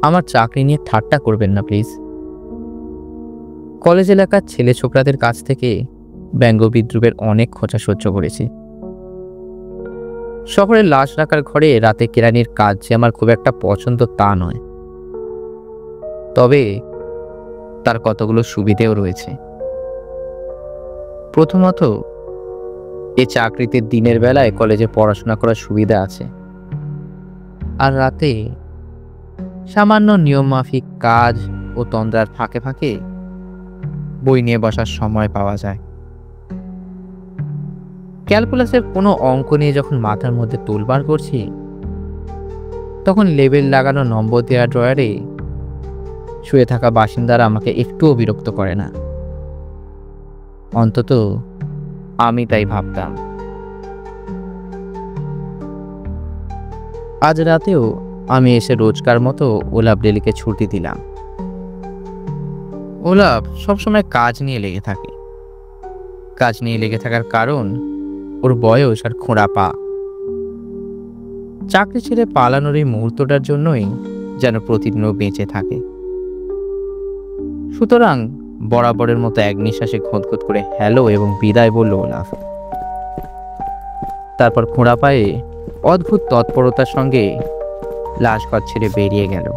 আমার চাকরি নিয়ে ঠাট্টা করবেন না প্লিজ। কলেজ এলাকার ছেলে ছোকরাদের কাছ থেকে ব্যঙ্গ বিদ্রুপের অনেক খোঁচা সহ্য করেছি। শহরের লাশ রাখার ঘরে রাতে কেরানির কাজ যে আমার খুব একটা পছন্দ তা নয়, তবে তার কতগুলো সুবিধেও রয়েছে। প্রথমত, এই চাকরিতে দিনের বেলায় কলেজে পড়াশোনা করার সুবিধা আছে, আর রাতে সামান্য নিয়মমাফিক কাজ ও তন্দ্রার ফাঁকে ফাঁকে বই নিয়ে বসার সময় পাওয়া যায়। ক্যালকুলাসের কোনো অঙ্ক নিয়ে যখন মাথার মধ্যে তোলবার করছি, তখন লেবেল লাগানো নম্বর দেওয়া ড্রয়ারে শুয়ে থাকা বাসিন্দারা আমাকে একটুও বিরক্ত করে না। অন্তত আমি তাই ভাবতাম। আজ রাতেও আমি এসে রোজকার মতো ওলাভ ডেলিকে ছুটি দিলাম। ওলাভ সবসময় কাজ নিয়ে লেগে থাকে। কাজ নিয়ে লেগে থাকার কারণ ওর বয়স আর খোঁড়া পা। চাকরি ছেড়ে পালানোর এই মুহূর্তটার জন্যই যেন প্রতিদিন ও বেঁচে থাকে। সুতরাং বরাবরের মতো এক নিঃশ্বাসে খোঁতখোত করে হ্যালো এবং বিদায় বলল ওলাভ। তারপর খোঁড়া পায়ে অদ্ভুত তৎপরতার সঙ্গে লাশঘর ছেড়ে বেরিয়ে গেল।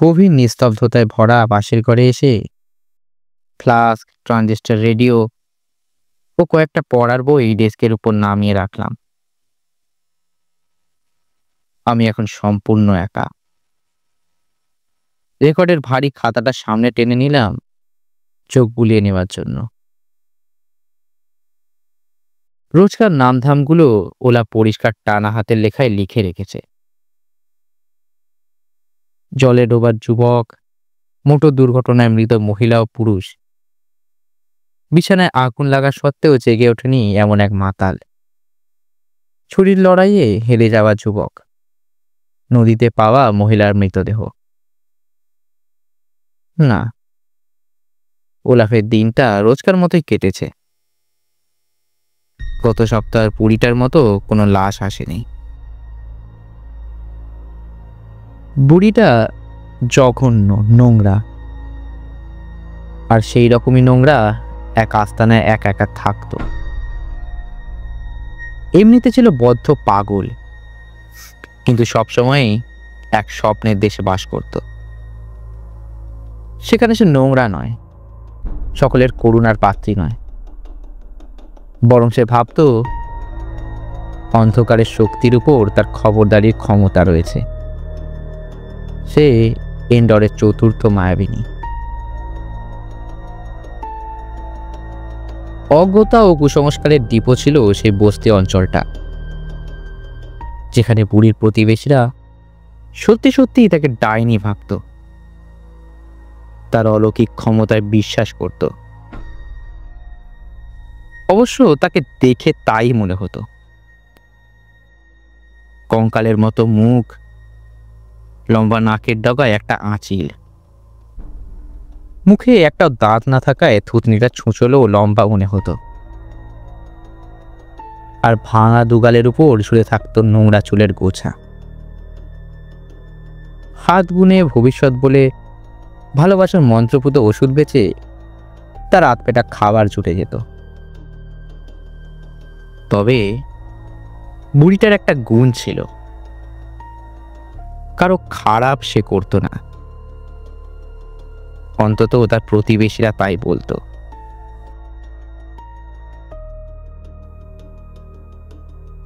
গভীর নিস্তব্ধতায় ভরা বাসের ঘরে এসে ফ্লাস্ক, ট্রানজিস্টর রেডিও ও কয়েকটা পড়ার বই ডেস্কের উপর নামিয়ে রাখলাম। আমি এখন সম্পূর্ণ একা। রেকর্ডের ভারী খাতাটা সামনে টেনে নিলাম চোখ বুলিয়ে নেওয়ার জন্য। রোজকার নামধামগুলো ওলা পরিষ্কার টানা হাতের লেখায় লিখে রেখেছে। জলে ডোবার যুবক, মোটর দুর্ঘটনায় মৃত মহিলা ও পুরুষ, বিছানায় আগুন লাগা সত্ত্বেও জেগে ওঠেনি এমন এক মাতাল, ছুরির লড়াইয়ে হেরে যাওয়া যুবক, নদীতে পাওয়া মহিলার মৃতদেহ। না, ওলাফের দিনটা রোজকার মতোই কেটেছে। গত সপ্তাহের 20টার মতো কোনো লাশ আসেনি। বুড়িটা জঘন্য, নোংরা, আর সেই রকমই নোংরা এক আস্তানায় একা একা থাকতো। এমনিতে ছিল বদ্ধ পাগল, কিন্তু সবসময়ই এক স্বপ্নের দেশে বাস করত। সেখানে সে নোংরা নয়, সকলের করুণার পাত্রী নয়, বরং সে ভাবত অন্ধকারের শক্তির উপর তার খবরদারির ক্ষমতা রয়েছে। সে এন্ডরের চতুর্থ মায়াবিনী। অজ্ঞতা ও কুসংস্কারের ডিপো ছিল সেই বস্তি অঞ্চলটা, যেখানে বুড়ির প্রতিবেশীরা সত্যি সত্যিই তাকে ডাইনি ভাবত, তার অলৌকিক ক্ষমতায় বিশ্বাস করত। অবশ্য তাকে দেখে তাই মনে হতো। কঙ্কালের মতো মুখ, লম্বা নাকের ডগায় একটা আঁচিল, মুখে একটা দাঁত না থাকায় থুতনিটা ছুঁচলেও লম্বা মনে হতো, আর ভাঙা দুগালের উপর শুয়ে থাকতো নোংরা চুলের গোছা। হাত গুনে ভবিষ্যৎ বলে ভালোবাসার মন্ত্রপুত ওষুধ বেচে তার রাত পেটা খাবার জুটে যেত। তবে বুড়িটার একটা গুণ ছিল, কারো খারাপ সে করতো না, অন্তত তার প্রতিবেশীরা তাই বলতো।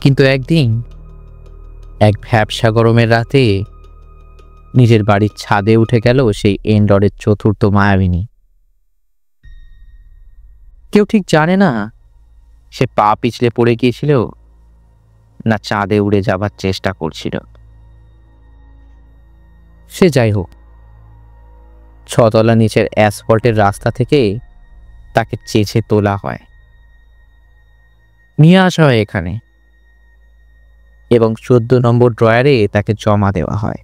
কিন্তু একদিন এক ভ্যাপসা গরমের রাতে নিজের বাড়ির ছাদে উঠে গেল সেই এন্ডরের চতুর্থ মায়াবিনী। কেউ ঠিক জানে না সে পা পিছলে পড়ে গিয়েছিল না চাঁদে উড়ে যাবার চেষ্টা করছিল। সে যাই হোক, 6 তলা নিচের অ্যাসফল্টের রাস্তা থেকে তাকে চেঁচে তোলা হয়, নিয়ে আসা হয় এখানে, এবং 14 নম্বর ড্রয়ারে তাকে জমা দেওয়া হয়।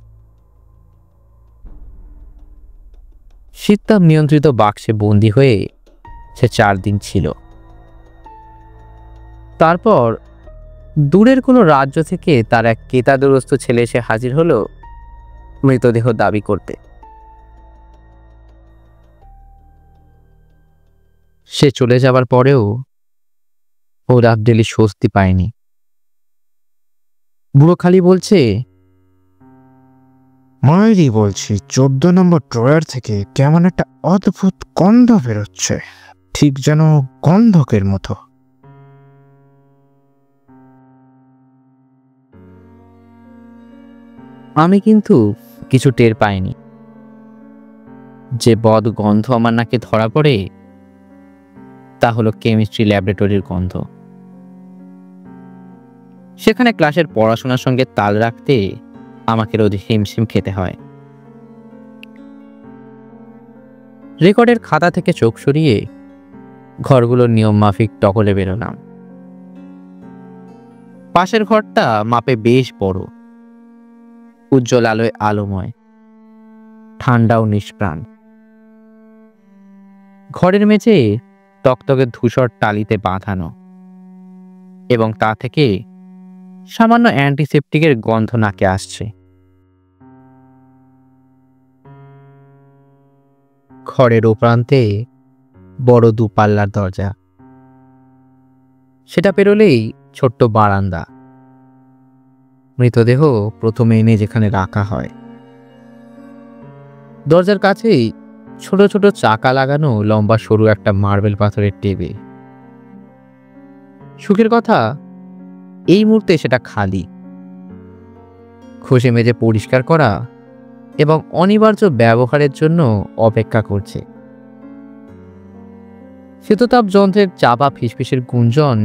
শীততাপ নিয়ন্ত্রিত বাক্সে বন্দী হয়ে সে 4 দিন ছিল। তারপর দূরের কোনো রাজ্য থেকে তার এক কেতাদুরস্ত ছেলে এসে হাজির হলো মৃতদেহ দাবি করতে। সে চলে যাবার পরেও ওলাফ ডেলি স্বস্তি পায়নি। বুড়ো খালি বলছে, মায়েরই বলছি 14 নম্বর ড্রয়ার থেকে কেমন একটা অদ্ভুত গন্ধ বেরোচ্ছে, ঠিক যেন গন্ধকের মতো। আমি কিন্তু কিছু টের পাইনি। যে বদ গন্ধ আমার নাকে ধরা পড়ে তা হলো কেমিস্ট্রি ল্যাবরেটরির গন্ধ। সেখানে ক্লাসের পড়াশোনার সঙ্গে তাল রাখতে আমাকে রোজ হিমশিম খেতে হয়। রেকর্ডের খাতা থেকে চোখ সরিয়ে ঘরগুলোর নিয়ম মাফিক টকলে বেরোলাম। পাশের ঘরটা মাপে বেশ বড়, উজ্জ্বল আলোয় আলোময়, ঠান্ডা ও নিষ্প্রাণ। ঘরের মেঝে টকটকে ধূসর টালিতে বাঁধানো এবং তা থেকে সামান্য অ্যান্টিসেপটিকের গন্ধ নাকে আসছে। ঘরের ও প্রান্তে বড় দুপাল্লার দরজা, সেটা পেরোলেই ছোট্ট বারান্দা। মৃতদেহ প্রথমে এনে যেখানে রাখা হয়। দরজার কাছেই ছোট ছোট চাকা লাগানো লম্বা সরু একটা মার্বেল পাথরের টেবিল। সুখের কথা, এই মুহূর্তে সেটা খালি। ঘষে মেজে পরিষ্কার করা এবং অনিবার্য ব্যবহারের জন্য অপেক্ষা করছে। শীততাপ যন্ত্রের চাপা ফিসফিসের গুঞ্জন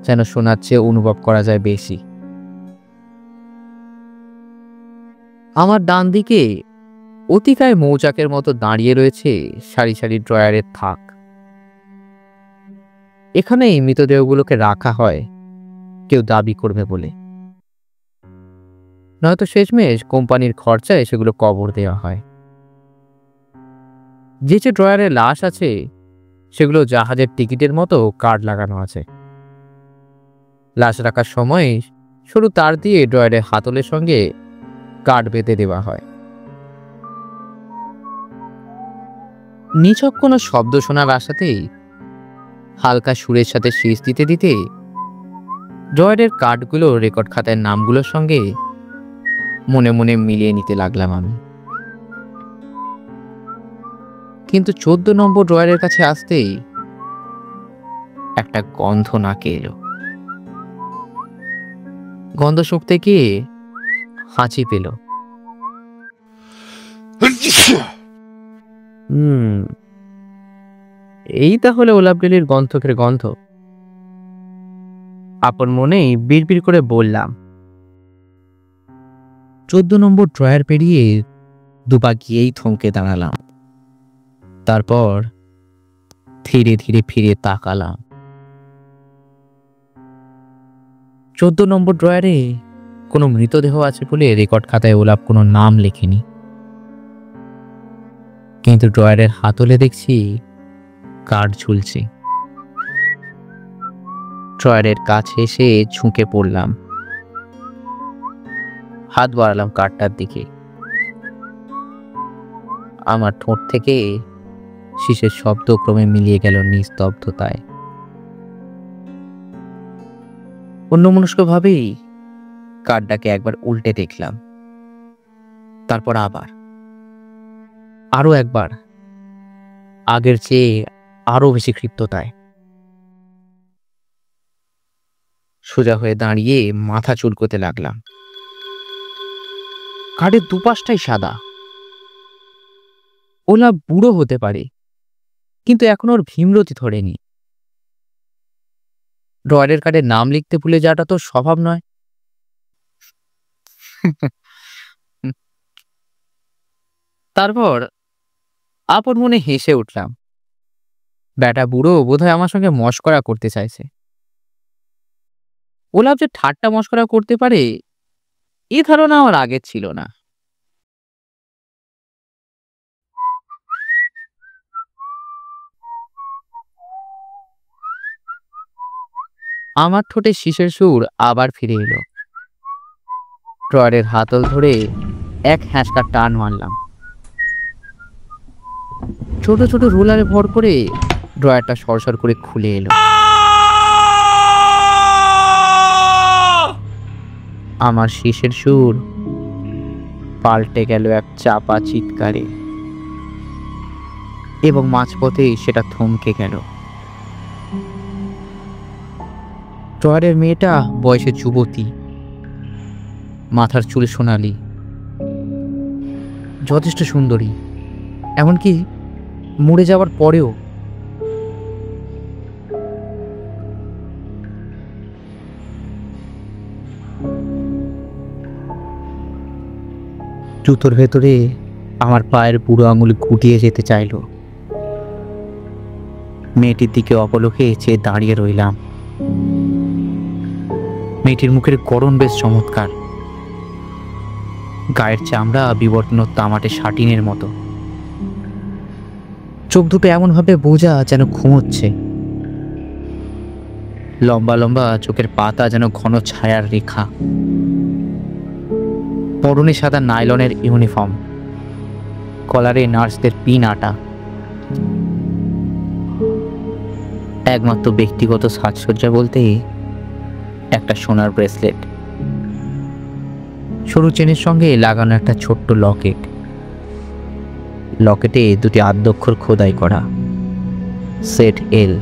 যেন শোনার চেয়ে অনুভব করা যায় বেশি। আমার ডান দিকে অতিকায় মৌচাকের মতো দাঁড়িয়ে রয়েছে সারি সারি ড্রয়ারের থাক। এখানেই মৃতদেহগুলোকে রাখা হয় কেউ দাবি করবে বলে, নয়তো শেষমেশ কোম্পানির খরচায় সেগুলো কবর দেওয়া হয়। যে যে ড্রয়ারে লাশ আছে সেগুলো জাহাজের টিকিটের মতো কার্ড লাগানো আছে। লাশ রাখার সময় সরু তার দিয়ে ড্রয়ারের হাতলের সঙ্গে কার্ড বেঁধে দেওয়া হয়। নিছক কোনো শব্দ শোনার আশাতেই হালকা সুরের সাথে শেষ দিতে দিতে ড্রয়ারের কার্ডগুলো রেকর্ড খাতায় নামগুলোর সঙ্গে মনে মনে মিলিয়ে নিতে লাগলাম আমি। কিন্তু 14 নম্বর ড্রয়ারের কাছে আসতেই একটা গন্ধ নাকে এলো। গন্ধ শুঁকতে গিয়ে হাঁচি পেল। এই তাহলে ওলাবডেলির গন্ধকের গন্ধ। আপন মনেই বিড়বিড় করে বললাম। 14 নম্বর ড্রয়ার পেরিয়ে দুপা গিয়েই থমকে দাঁড়ালাম। তারপর ধীরে ধীরে ফিরে তাকালাম। 14 নম্বর ড্রয়ারে কোনো মৃতদেহ আছে বলে রেকর্ড খাতায় ওলাপ কোনো নাম লেখেনি, কিন্তু ড্রয়ারের হাতলে দেখছি কার্ড ঝুলছে। ড্রয়ারের কাছে এসে ঝুঁকে পড়লাম, হাত বাড়ালাম কার্ডটার দিকে। আমার ঠোঁট থেকে শীষের শব্দ ক্রমে মিলিয়ে গেল নিস্তব্ধতায়। অন্যমনস্কভাবেই কার্ডটাকে একবার উল্টে দেখলাম, তারপর আরো একবার, আগের চেয়ে আরো বেশি ক্ষিপ্ততায়। সোজা হয়ে দাঁড়িয়ে মাথা চুলকোতে লাগলাম। কার্ডের দুপাশটাই সাদা। ওলা বুড়ো হতে পারে, কিন্তু এখন ওর ভীমরতি ধরেনি। ড্রয়ারের কার্ডে নাম লিখতে ভুলে যাওয়াটা তো স্বভাব নয়। তারপর আপন মনে হেসে উঠলাম। ব্যাটা বুড়ো বোধহয় আমার সঙ্গে মশকরা করতে চাইছে। ওলাপ যে ঠাট্টা মশকরা করতে পারে এ ধারণা আমার আগে ছিল না। আমার ঠোঁটে শীষের সুর আবার ফিরে এলো। ড্রয়ারের হাতল ধরে এক হ্যাঁচকা টান মারলাম। ছোট ছোট রোলারে ভর করে ড্রয়ারটা সরসর করে খুলে এলো। আমার শীষের সুর পাল্টে গেল এক চাপা চিৎকারে, এবং মাঝপথেই সেটা থমকে গেল। ড্রয়ারের মেয়েটা বয়সে যুবতী, মাথার চুল সোনালি, যথেষ্ট সুন্দরী, এমনকি মরে যাওয়ার পরেও। জুতোর ভেতরে আমার পায়ের বুড়ো আঙুল গুটিয়ে যেতে চাইল। মেয়েটির দিকে অপলকে চেয়ে দাঁড়িয়ে রইলাম। মেয়েটির মুখের গড়ন বেশ চমৎকার, গায়ের চামড়া বিবর্তন তামাটে শাটিনের মতো, চোখ দুটো এমনভাবে বোঝা যেন ঘুমোচ্ছে, লম্বা লম্বা চোখের পাতা যেন ঘন ছায়ার রেখা, পরনে সাদা নাইলনের ইউনিফর্ম, কলারে নার্সদের পিন আটা। একমাত্র ব্যক্তিগত সাজসজ্জা বলতে একটা সোনার ব্রেসলেট, সরু চেনের সঙ্গে লাগানো একটা ছোট্ট লকেট। লকেটে দুটি আদ্যক্ষর খোদাই করা, সেট এল।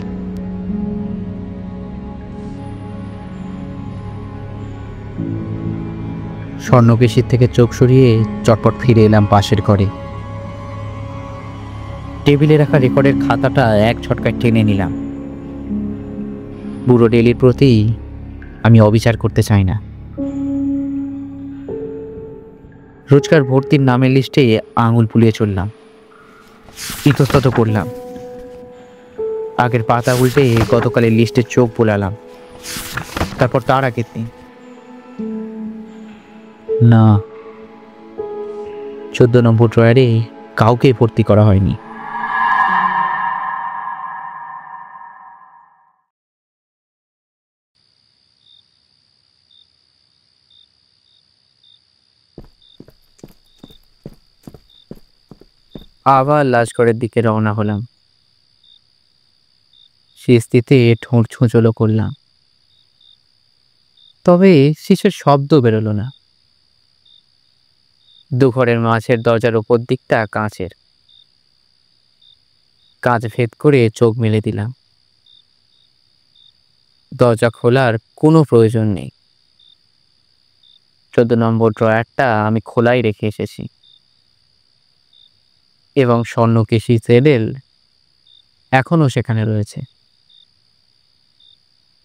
স্বর্ণকেশির থেকে চোখ সরিয়ে চটপট ফিরে এলাম পাশের ঘরে। টেবিলে রাখা রেকর্ডের খাতাটা এক ঝটকায় টেনে নিলাম। বুড়ো ডেলির প্রতি আমি অবিচার করতে চাই না। রোজকার ভর্তির নামের লিস্টে আঙুল ফুলিয়ে চললাম, ইতস্তত করলাম। আগের পাতা উল্টে গতকালের লিস্টে চোখ বোলালাম। তারপর তার আগের দিন, না, 14 নম্বর ড্রয়ারে কাউকে ভর্তি করা হয়নি। আবার লাশঘরের দিকে রওনা হলাম। শিস্তিতে ঠোঁট ছুঁচলো করলাম, তবে শিশের শব্দ বেরোলো না। দুঘরের মাঝের দরজার ওপর দিকটা কাঁচের, কাঁচ ভেদ করে চোখ মেলে দিলাম। দরজা খোলার কোনো প্রয়োজন নেই। 14 নম্বর ড্রয়ারটা আমি খোলাই রেখে এসেছি, এবং স্বর্ণকেশী সেডেল এখনো সেখানে রয়েছে।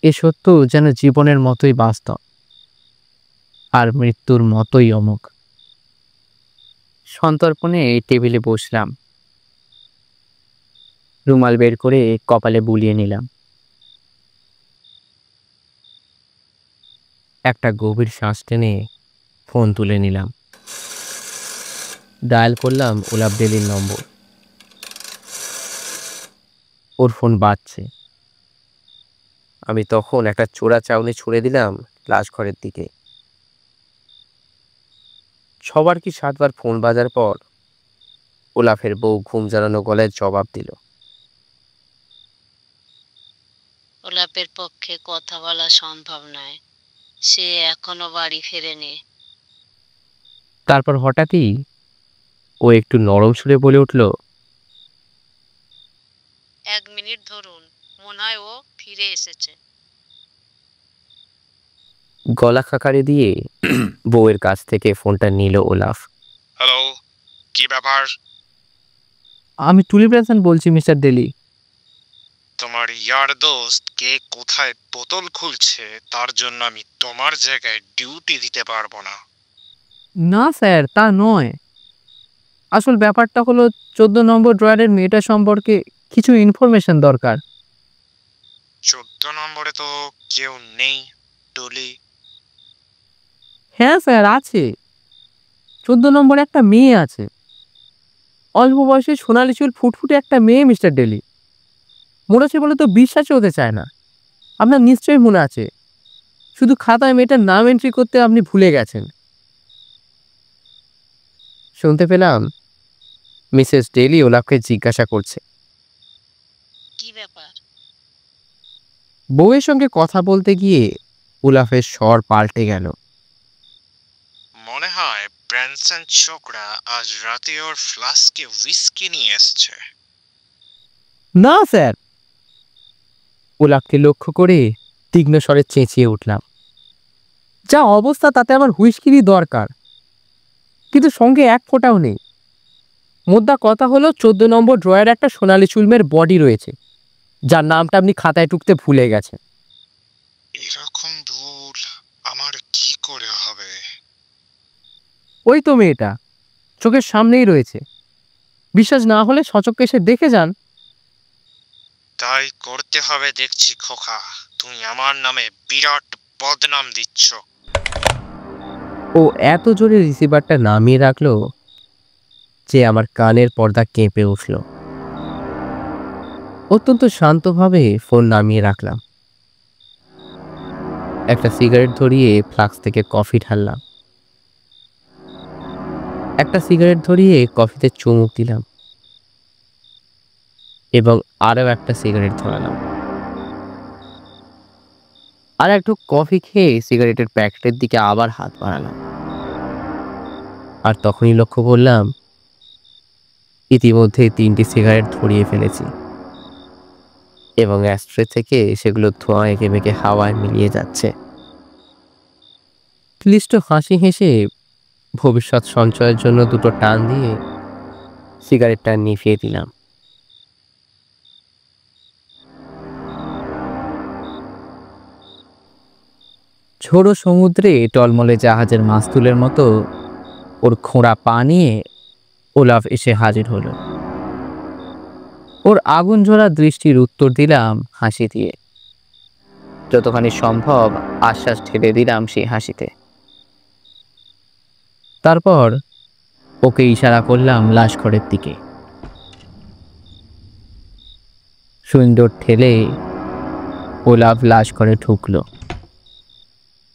এ সত্য যেন জীবনের মতোই বাস্তব, আর মৃত্যুর মতোই অমোঘ। সন্তর্পণে টেবিলে বসলাম, রুমাল বের করে কপালে বুলিয়ে নিলাম। একটা গভীর শ্বাস টেনে ফোন তুলে নিলাম। ডায়াল করলাম ওলাপ ডেলির নম্বর। ওর ফোন বাজছে। আমি তখন একটা চোরা চাউনি ছুড়ে দিলাম লাশঘরের দিকে। সবার কি 7 বার ফোন বাজার পর ওলাফের বউ ঘুম জ্বালানো গলায় জবাব দিল, ওলাপের পক্ষে কথা বলা সম্ভব নয়, সে এখনো বাড়ি ফেরেনি। তারপর হঠাৎই ও একটু নরম সুরে বলে উঠল, 1 মিনিট ধরুন, মনে হয় ও ফিরে এসেছে। গলা খাকারে দিয়ে বউয়ের কাছ থেকে ফোনটা নিল ওলাফ। হ্যালো, কি ব্যাপার? আমি টুলিপ হাসান বলছি মিস্টার ডেলি। তোমার ইয়ার দোস্ত কে কোথায় বোতল খুলছে তার জন্য আমি তোমার জায়গায় ডিউটি দিতে পারবো না। না স্যার, তা নয়। আসল ব্যাপারটা হলো 14 নম্বর ড্রয়ারের মেয়েটা সম্পর্কে কিছু ইনফরমেশন দরকার। 14 নম্বরে তো কেউ নেই, টলি। হ্যাঁ স্যার, আছে। 14 নম্বরে একটা মেয়ে আছে, অল্প বয়সে সোনালি চুল ফুটফুটে একটা মেয়ে মিস্টার ডেলি। মনে হচ্ছে বলে তো বিশ্বাসই হতে চায় না। আপনার নিশ্চয়ই মনে আছে, শুধু খাতায় মেয়েটার নাম এন্ট্রি করতে আপনি ভুলে গেছেন। শুনতে পেলাম মিসেস ডেলি ওলাফকে জিজ্ঞাসা করছে। কি ব্যাপার? বউয়ের সঙ্গে কথা বলতে গিয়ে ওলাফের স্বর পাল্টে গেল। মনে হয় ব্র্যানসন ছোকরা আজ রাতে ওর ফ্লাস্কে হুইস্কি নিয়ে এসছে। না স্যার। ওলাফকে লক্ষ্য করে তীক্ষ্ণ স্বরে চেঁচিয়ে উঠলাম, যা অবস্থা তাতে আমার হুইস্কিরই দরকার, কিন্তু সঙ্গে এক ফোঁটাও নেই। মোদ্দা কথা হলো 14 নম্বর ড্রয়ারে একটা সোনালী চুলমের বডি রয়েছে, যার নামটা আপনি খাতায় টুকতে ভুলে গেছেন। এরকম ভুল আমার কি করে হবে? ওই তো মেয়েটা চোখের সামনেই রয়েছে, বিশ্বাস না হলে সচক্ষে এসে দেখে যান। তাই করতে হবে দেখছি খোকা, তুমি আমার নামে বিরাট বদনাম দিচ্ছ। ও এত জোরে রিসিভারটা নামিয়ে রাখলো যে আমার কানের পর্দা কেঁপে উঠল। অত্যন্ত শান্তভাবে ফোন নামিয়ে রাখলাম, একটা সিগারেট ধরিয়ে ফ্লাক্স থেকে কফি ঢাললাম, একটা সিগারেট ধরিয়ে কফিতে চুমুক দিলাম এবং আরও একটা সিগারেট ধরালাম। আর একটু কফি খেয়ে সিগারেটের প্যাকেটের দিকে আবার হাত বাড়ালাম। আর তখনই লক্ষ্য করলাম ইতিমধ্যে 3টি সিগারেট ধরিয়ে ফেলেছি এবং অ্যাস্ট্রে থেকে সেগুলো ধোঁয়া এঁকে মেকে হাওয়ায় মিলিয়ে যাচ্ছে। ক্লিষ্ট হাসি হেসে ভবিষ্যৎ সঞ্চয়ের জন্য 2টো টান দিয়ে সিগারেটটা নিভিয়ে দিলাম। ঝোড়ো সমুদ্রে টলমলে জাহাজের মাস্তুলের মতো ওর খোঁড়া পা নিয়ে ওলাফ এসে হাজির হলো। ওর আগুন ঝরা দৃষ্টির উত্তর দিলাম হাসি দিয়ে, যতখানি সম্ভব আশ্বাস ঢেলে দিলাম সেই হাসিতে। তারপর ওকে ইশারা করলাম লাশঘরের দিকে। সুইংডোর ঠেলে ওলাফ লাশঘরে ঢুকলো।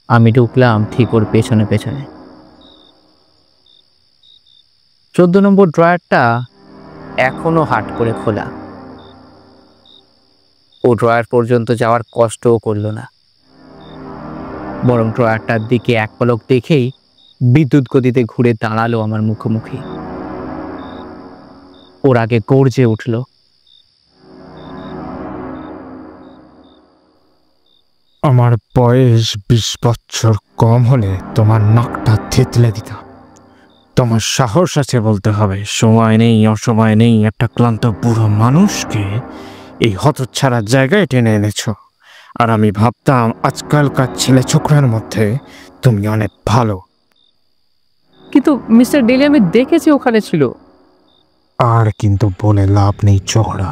আমি ঢুকলাম ঠিক ওর পেছনে পেছনে। 14 নম্বর ড্রয়ারটা এখনো হাট করে খোলা। ও ড্রয়ার পর্যন্ত যাওয়ার কষ্টও করলো না, বরং ড্রয়ারটার দিকে এক পলক দেখেই বিদ্যুৎ গতিতে ঘুরে দাঁড়ালো আমার মুখোমুখি। ওর আগে গর্জে উঠল, আমার বয়স 20 বছর কম হলে তোমার নাকটা থেতলে দিতাম। তোমার সাহস আছে বলতে হবে, সময় নেই অসময় নেই একটা ক্লান্ত বুড়ো মানুষকে এই হতচ্ছাড়া জায়গায় টেনে এনেছ। আর আমি ভাবতাম আজকালকার ছেলে ছোকরার মধ্যে তুমি অনেক ভালো। কিন্তু মিস্টার ডেলি আমি দেখেছি ওখানে ছিল। আর কিন্তু বলে লাভ নেই ছোকরা,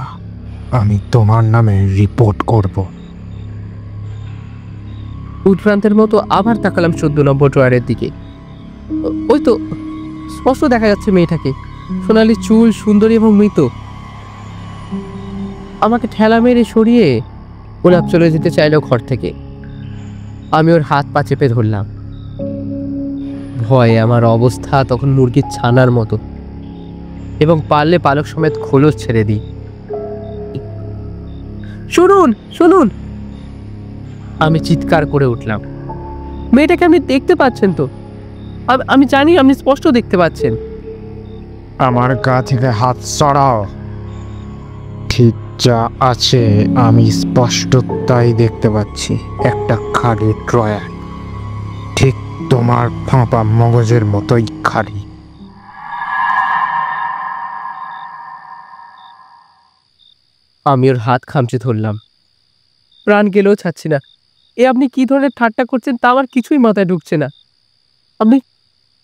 আমি তোমার নামে রিপোর্ট করব। উদ্ভ্রান্তের মতো আবার তাকালাম 14 নম্বর ড্রয়ারের দিকে। ওই তো স্পষ্ট দেখা যাচ্ছে মেয়েটাকে, সোনালি চুল, সুন্দরী এবং মৃত। আমাকে ঠেলা মেরে সরিয়ে ওলাপ চলে যেতে চাইলো ঘর থেকে। আমি ওর হাত পা চেপে ধরলাম। ভয়ে আমার অবস্থা তখন মুরগির ছানার মতো, এবং পারলে পালক সমেত খোলস ছেড়ে দিই। শুনুন শুনুন, আমি চিৎকার করে উঠলাম। মেয়েটাকে আপনি দেখতে পাচ্ছেন তো? আমি জানি আপনি স্পষ্ট দেখতে পাচ্ছেন। আমার গা থেকে হাত সরাও। ঠিক যা আছে আমি স্পষ্ট তাই দেখতে পাচ্ছি, একটা খালি ড্রয়ার, ঠিক তোমার ফাঁপা মগজের মতোই খালি। আমি ওর হাত খামচে ধরলাম, প্রাণ গেলেও ছাড়ছি না। আপনি কি ধরনের ঠাট্টা করছেন তা আমার কিছুই মাথায় ঢুকছে না। আপনি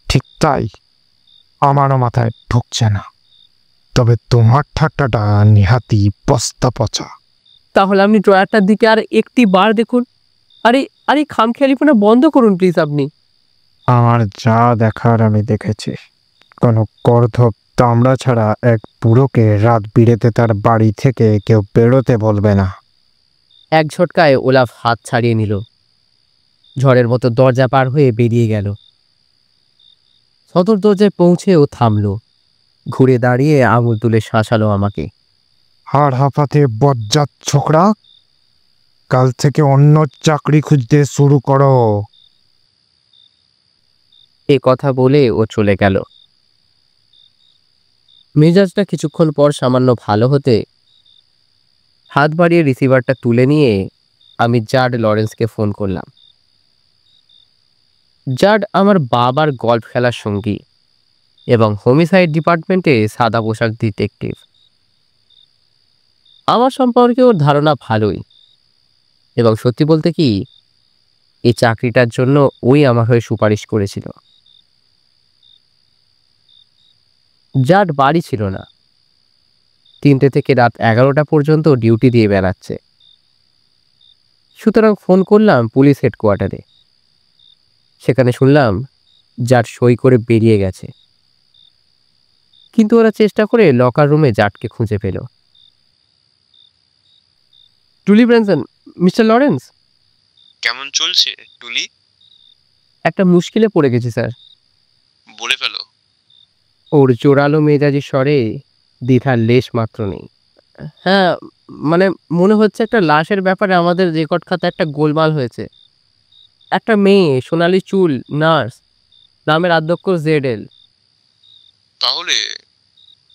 ঠিক তাই, আমারও মাথায় ঢুকছে না, তবে তোমার ঠাট্টাটা নিহাতি বস্তা পচা। তাহলে আপনি ড্রয়ারটার দিকে আর একটি বার দেখুন। আরে আরে খামখেয়ালিপনা বন্ধ করুন প্লিজ। আপনি আমার যা দেখার আমি দেখেছি। কোনো গর্ধব তামড়া ছাড়া এক বুড়োকে রাত বিরেতে তার বাড়ি থেকে কেউ বেরোতে বলবে না। এক ঝটকায় ওলাফ হাত ছাড়িয়ে নিল, ঝড়ের মতো দরজা পার হয়ে বেরিয়ে গেল। সদর দরজায় পৌঁছে ও থামল, ঘুরে দাঁড়িয়ে আঙুল তুলে শাসালো আমাকে। হাড় হাঁপাতে বজ্জাত ছোকরা, কাল থেকে অন্য চাকরি খুঁজতে শুরু করো। এ কথা বলে ও চলে গেল। মেজাজটা কিছুক্ষণ পর সামান্য ভালো হতে হাত বাড়িয়ে রিসিভারটা তুলে নিয়ে আমি জাড লরেন্সকে ফোন করলাম। জাড আমার বাবার গল্ফ খেলার সঙ্গী এবং হোমিসাইড ডিপার্টমেন্টে সাদা পোশাক ডিটেকটিভ। আমার সম্পর্কে ওর ধারণা ভালোই, এবং সত্যি বলতে কি, এই চাকরিটার জন্য ওই আমার হয়ে সুপারিশ করেছিল। জাড বাড়ি ছিল না, 3টে থেকে রাত 11টা পর্যন্ত ডিউটি দিয়ে বেড়াচ্ছে। সুতরাং ফোন করলাম পুলিশ হেডকোয়ার্টারে। সেখানে শুনলাম জাড সই করে বেরিয়ে গেছে, কিন্তু ওরা চেষ্টা করে লকার রুমে জাডকে খুঁজে পেল। টুলি ব্র্যানসন, মিস্টার লরেন্স। কেমন চলছে টুলি? একটা মুশকিলে পড়ে গেছি স্যার। বলে ফেলো। ওর জোরালো মেজাজি স্বরে দ্বিধার লেশ মাত্র নেই। হ্যাঁ, মানে মনে হচ্ছে একটা লাশের ব্যাপারে আমাদের রেকর্ড খাতা একটা গোলমাল হয়েছে। একটা মেয়ে, সোনালি চুল, নার্স, নামের আদ্যক্ষর ZL। তাহলে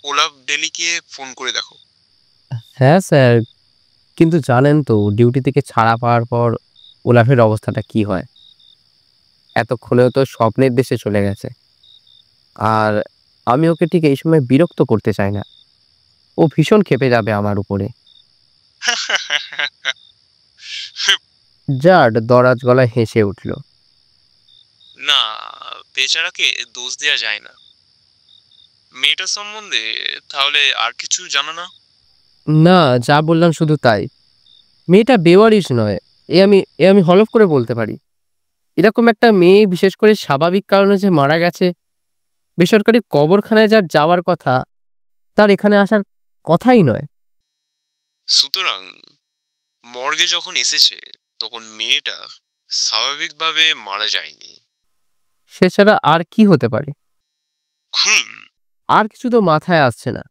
ওলাফ ডেলিকে ফোন করে দেখো। হ্যাঁ স্যার, কিন্তু জানেন তো ডিউটি থেকে ছাড়া পাওয়ার পর ওলাফের অবস্থাটা কি হয়। এতক্ষণেও তো স্বপ্নের দেশে চলে গেছে, আর আমি ওকে ঠিক এই সময় বিরক্ত করতে চাই না। ও ভীষণ ক্ষেপে যাবে আমার উপরে। জাড দরাজ গলায় হেসে উঠল। না, বেচারাকে দোষ দেওয়া যায় না। মেয়েটার সম্বন্ধে তাহলে আর কিছু জানো না? না, যা বললাম শুধু তাই। মেয়েটা বেওয়ারিশ নয়, এ আমি হলফ করে বলতে পারি। এরকম একটা মেয়ে, বিশেষ করে স্বাভাবিক কারণে যে মারা গেছে, বেসরকারি কবরখানায় যার যাওয়ার কথা, তার এখানে আসার কথাই নয়। সুতরাং মর্গে যখন এসেছে তখন মেয়েটা স্বাভাবিকভাবে মারা যায়নি। সে ছাড়া আর কি হতে পারে? খুন? আর কিছু তো মাথায় আসছে না।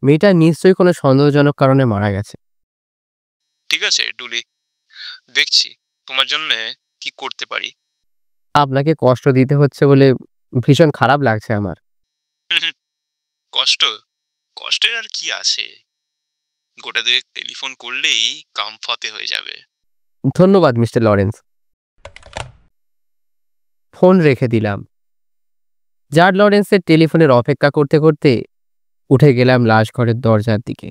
মেয়েটা নিশ্চয়ই কোনো সন্দেহজনক কারণে মারা গেছে। ঠিক আছে টুলি, দেখছি তোমার জন্য কি করতে পারি। আপনাকে কষ্ট দিতে হচ্ছে বলে ভীষণ খারাপ লাগছে আমার। কষ্ট? কষ্টের আর কি আছে? গোটা দুয়েক টেলিফোন করলেই কাম ফাতে হয়ে যাবে। ধন্যবাদ মিস্টার লরেন্স। ফোন রেখে দিলাম। জাড লরেন্সের টেলিফোনের অপেক্ষা করতে করতে উঠে গেলাম লাশ ঘরের দরজার দিকে।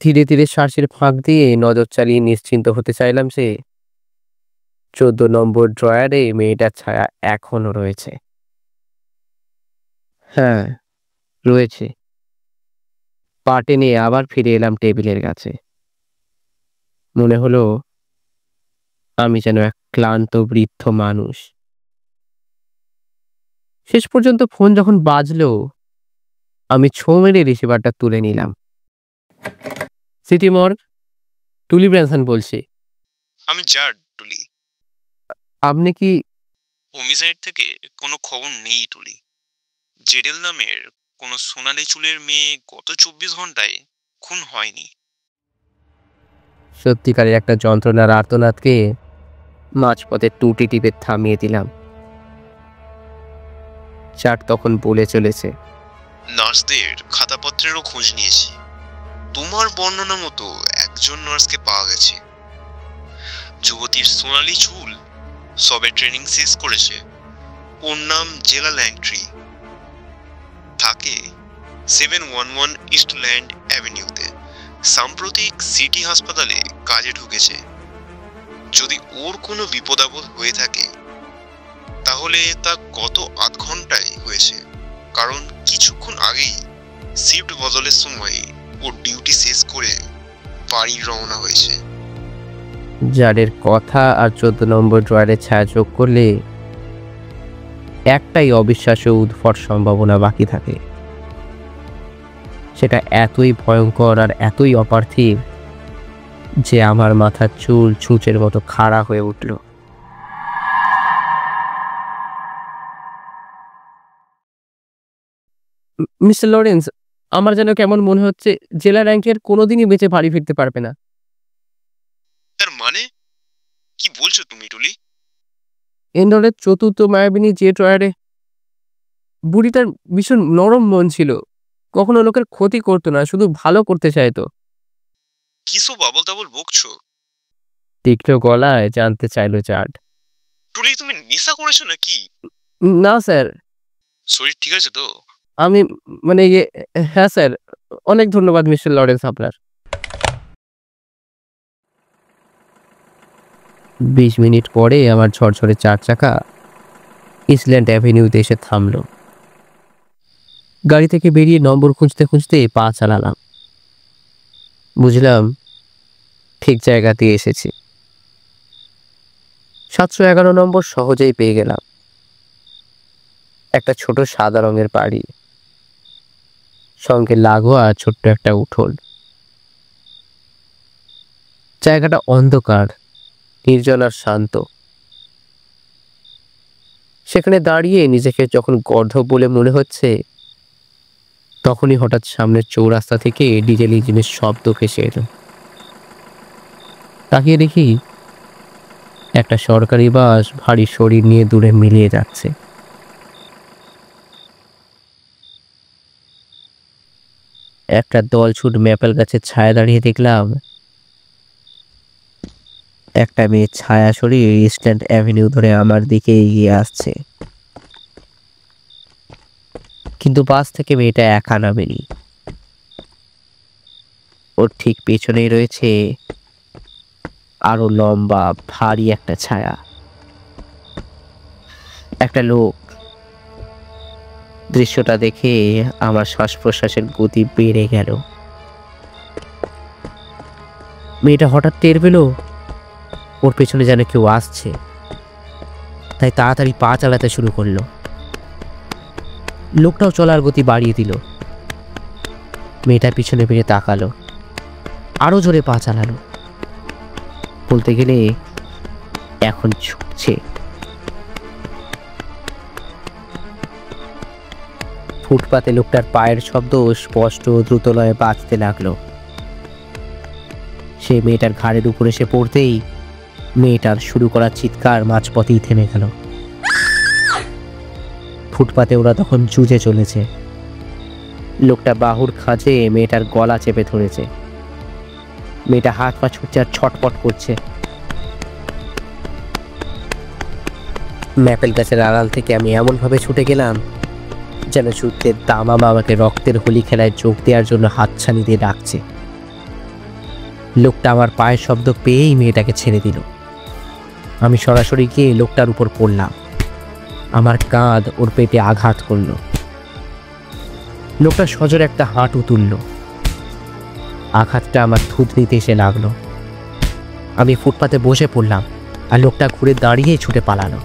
ধীরে ধীরে শ্বাসের ফাঁক দিয়ে নজর চালিয়ে নিশ্চিন্ত হতে চাইলাম যে 14 নম্বর ড্রয়ারে মেয়েটার ছায়া এখনো রয়েছে। হ্যাঁ, রয়েছে। পা টেনে আবার ফিরে এলাম টেবিলের কাছে। মনে হলো আমি যেন এক ক্লান্ত বৃদ্ধ মানুষ। শেষ পর্যন্ত ফোন যখন বাজলো, আমি ছোঁ মেরে রিসিভারটা তুলে নিলাম। সিটি মর্গ, টুলি ব্র্যানসন বলছি। আমি জাড টুলি। আপনি কি? হোমিসাইড থেকে কোনো খবর নেই টুলি। জেডেল নামের কোনো সোনালি চুলের মেয়ে গত 24 ঘন্টায় খুন হয়নি। সত্যিকারের একটা যন্ত্রণার আর্তনাদকে মাঝপথে টুটি টিপে থামিয়ে দিলাম। চাট তখন বলে চলেছে, নার্সদের খাতাপত্রেরও খোঁজ নিয়েছি। তোমার বর্ণনা মতো একজন নার্সকে পাওয়া গেছে। যুবতীর সোনালি চুল, সবে ট্রেনিং শেষ করেছে। ওর নাম জেলা ল্যাংট্রি, থাকে 711 ইস্টল্যান্ড অ্যাভিনিউতে। সাম্প্রতিক সিটি হাসপাতালে কাজে ঢুকেছে। যদি ওর কোনো বিপদ আপদ হয়ে থাকে তাহলে তা গত আধ ঘন্টায় হয়েছে, কারণ কিছুক্ষণ আগেই শিফট বদলের সময় ওর ডিউটি শেষ করে বাড়ি রওনা হয়েছে। জাডের কথা আর 14 নম্বর ড্রয়ারের ছায়া যোগ করলে একটাই অবিশ্বাস্য উদ্ভট সম্ভাবনা বাকি থাকে। সেটা এতই ভয়ঙ্কর আর এতই অপার্থিব যে আমার মাথার চুল ছুঁচের মতো খাড়া হয়ে উঠল। মিস্টার লরেন্স, আমার যেন কেমন মনে হচ্ছে জেলা র্যাঙ্কের কোনোদিনই বেঁচে বাড়ি ফিরতে পারবে না। তার মানে কি বলছো তুমি টুলি? এন্ডলের চতুর্থ মায়াবিনী যে ট্রয়ারে বুড়িটার ভীষণ নরম মন ছিল, কখনো লোকের ক্ষতি করতো না, শুধু ভালো করতে চাইতো। কি সব আবল তাবল বকছো? তীক্ষ্ণ গলায় জানতে চাইলো চার্ড। টুলি, তুমি নেশা করেছো নাকি? না স্যার। শরীর ঠিক আছে তো? আমি মানে হ্যাঁ স্যার, অনেক ধন্যবাদ মিস্টার লরেন্স আপনার। 20 মিনিট পরে আমার ঝরঝরে 4 চাকা ইসল্যান্ড অ্যাভিনিউতে এসে থামলো। গাড়ি থেকে বেরিয়ে নম্বর খুঁজতে খুঁজতে পা চালালাম। বুঝলাম ঠিক জায়গাতে এসেছি। 711 নম্বর সহজেই পেয়ে গেলাম। একটা ছোট সাদা রঙের বাড়ি, সঙ্গে লাগোয়া ছোট্ট একটা উঠোন। জায়গাটা অন্ধকার, নির্জন আর শান্ত। সেখানে দাঁড়িয়ে নিজেকে যখন গর্ধব বলে মনে হচ্ছে, তখনই হঠাৎ সামনের চৌরাস্তা থেকে ডিজেল ইঞ্জিনের শব্দ ভেসে এলো। তাকিয়ে দেখি একটা সরকারি বাস ভারী শরীর নিয়ে দূরে মিলিয়ে যাচ্ছে। একটা দলছুট ম্যাপেল গাছের ছায়া দাঁড়িয়ে দেখলাম একটা মেয়ে ছায়া শরীর ইস্টল্যান্ড অ্যাভিনিউ ধরে আমার দিকে এগিয়ে আসছে। কিন্তু বাস থেকে মেয়েটা একা নামেনি। ওর ঠিক পেছনেই রয়েছে আরো লম্বা ভারী একটা ছায়া, একটা লোক। দৃশ্যটা দেখে আমার শ্বাস প্রশ্বাসের গতি বেড়ে গেল। মেয়েটা হঠাৎ টের পেল ওর পেছনে যেন কেউ আসছে, তাই তাড়াতাড়ি পা চালাতে শুরু করলো। লোকটাও চলার গতি বাড়িয়ে দিল। মেয়েটা পিছনে ফিরে তাকালো, আরো জোরে পা চালালো। বলতে গেলে এখন ছুটছে। ফুটপাতে লোকটার পায়ের শব্দ স্পষ্ট দ্রুত লয়ে বাজতে লাগলো। সে মেয়েটার ঘাড়ের উপরে এসে পড়তেই মেয়েটার শুরু করা চিৎকার মাঝপথেই থেমে গেল। ফুটপাতে ওরা তখন জুজে চলেছে। লোকটা বাহুর খাঁজে মেয়েটার গলা চেপে ধরেছে। মেয়েটা হাত পা ছুটছে আর ছটপট করছে। ম্যাপেল গাছের আড়াল থেকে আমি এমনভাবে ছুটে গেলাম যেন যুদ্ধের দামামা আমাকে রক্তের হোলি খেলায় যোগ দেওয়ার জন্য হাতছানি দিয়ে ডাকছে। লোকটা আমার পায়ের শব্দ পেয়েই মেয়েটাকে ছেড়ে দিল। আমি সরাসরি গিয়ে লোকটার উপর পড়লাম। আমার কাঁধ ওর পেটে আঘাত করল। লোকটা সজোরে একটা হাঁটু তুলল। আঘাতটা আমার থুতনিতে এসে লাগলো। আমি ফুটপাতে বসে পড়লাম আর লোকটা ঘুরে দাঁড়িয়ে ছুটে পালালো।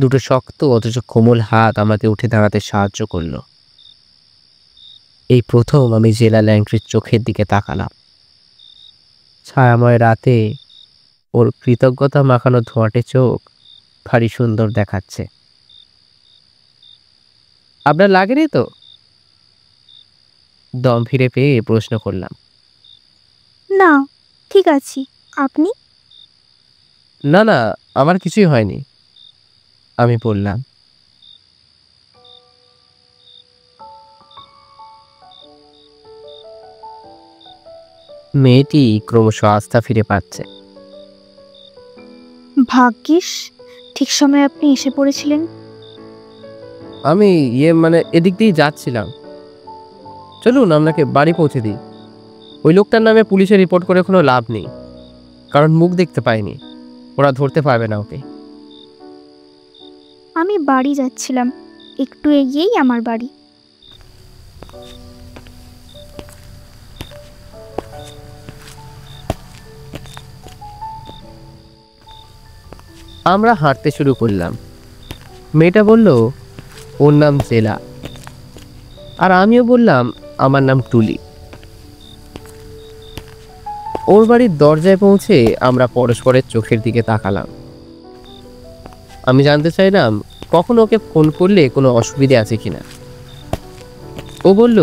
দুটো শক্ত অথচ কোমল হাত আমাকে উঠে দাঁড়াতে সাহায্য করলো। এই প্রথম আমি জেলা ল্যাংট্রির চোখের দিকে তাকালাম। ছায়াময় রাতে ওর কৃতজ্ঞতা মাখানো ধোঁয়াটে চোখ ভারী সুন্দর দেখাচ্ছে। আপনার লাগেনি তো? দম ফিরে পেয়ে প্রশ্ন করলাম। না, ঠিক আছি। আপনি? না না, আমার কিছুই হয়নি, আমি বললাম। মেয়েটি ক্রমশ আস্থা ফিরে পাচ্ছে। ভাগ্যিস ঠিক সময়ে আপনি এসে পড়েছিলেন। আমি মানে এদিক দিয়েই যাচ্ছিলাম। চলুন আপনাকে বাড়ি পৌঁছে দিই। ওই লোকটার নামে পুলিশে রিপোর্ট করে কোনো লাভ নেই, কারণ মুখ দেখতে পাইনি। ওরা ধরতে পারবে না ওকে। আমি বাড়ি যাচ্ছিলাম, একটু এগিয়েই আমার বাড়ি। আমরা হাঁটতে শুরু করলাম। মেয়েটা বলল, ওর নাম জেলা, আর আমিও বললাম আমার নাম টুলি। ওর বাড়ির দরজায় পৌঁছে আমরা পরস্পরের চোখের দিকে তাকালাম। আমি জানতে চাইলাম কখন ওকে ফোন করলে কোনো অসুবিধে আছে কিনা। ও বলল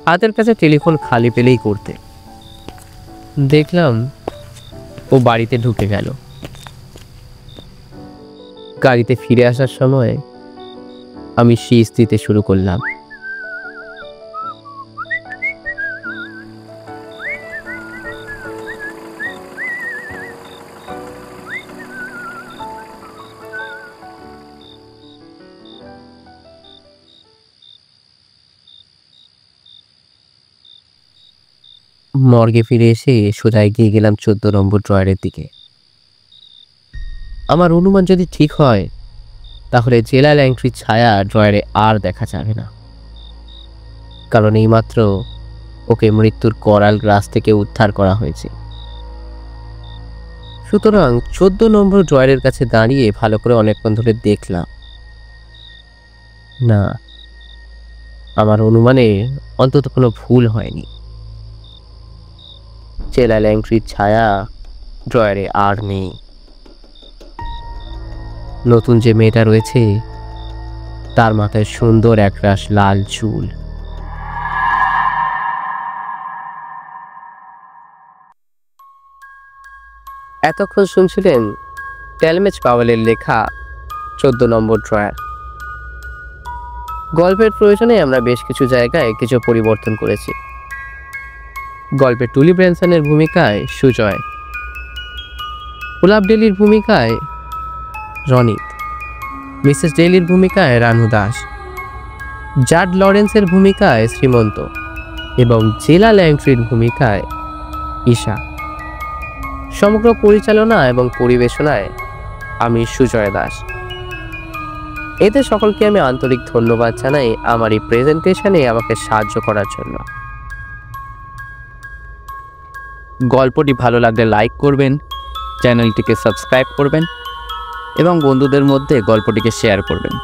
হাতের কাছে টেলিফোন খালি পেলেই করতে। দেখলাম ও বাড়িতে ঢুকে গেল। গাড়িতে ফিরে আসার সময় আমি শীষ দিতে শুরু করলাম। মর্গে ফিরে এসে সোজা এগিয়ে গেলাম 14 নম্বর ড্রয়ারের দিকে। আমার অনুমান যদি ঠিক হয় তাহলে জেলা ল্যাংট্রির ছায়া ড্রয়ারে আর দেখা যাবে না, কারণ এইমাত্র ওকে মৃত্যুর করাল গ্রাস থেকে উদ্ধার করা হয়েছে। সুতরাং 14 নম্বর ড্রয়ারের কাছে দাঁড়িয়ে ভালো করে অনেকক্ষণ ধরে দেখলাম। না, আমার অনুমানে অন্তত কোনো ভুল হয়নি। জেলা ল্যাংট্রির ছায়া ড্রয়ারে আর নেই। নতুন যে মেয়েটা রয়েছে তার মাথায় সুন্দর একরাশ লাল চুল। এতক্ষণ শুনছিলেন টেলমেচ পাওয়েলের লেখা 14 নম্বর ড্রয়ার। গল্পের প্রয়োজনে আমরা বেশ কিছু জায়গায় কিছু পরিবর্তন করেছি। গল্পে টুলি ব্র্যানসনের ভূমিকায় সুজয়, গোলাপ ডেলির ভূমিকায় রনিত, মিসেস ডেলির ভূমিকায় রানু দাস, জাড লরেন্সের ভূমিকায় শ্রীমন্ত এবং জেলা ল্যাংট্রির ভূমিকায় ঈশা। সমগ্র পরিচালনা এবং পরিবেশনায় আমি সুজয় দাস। এতে সকলকে আমি আন্তরিক ধন্যবাদ জানাই আমার এই প্রেজেন্টেশনে আমাকে সাহায্য করার জন্য। গল্পটি ভালো লাগলে লাইক করবেন, চ্যানেলটিকে সাবস্ক্রাইব করবেন এবং বন্ধুদের মধ্যে গল্পটিকে শেয়ার করবেন।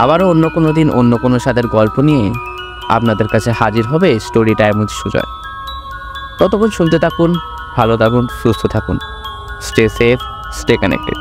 আবারও অন্য কোনো দিন অন্য কোনো স্বাদের গল্প নিয়ে আপনাদের কাছে হাজির হবে স্টোরি টাইম উইথ সুজয়। ততক্ষণ শুনতে থাকুন, ভালো থাকুন, সুস্থ থাকুন। Stay safe, stay connected.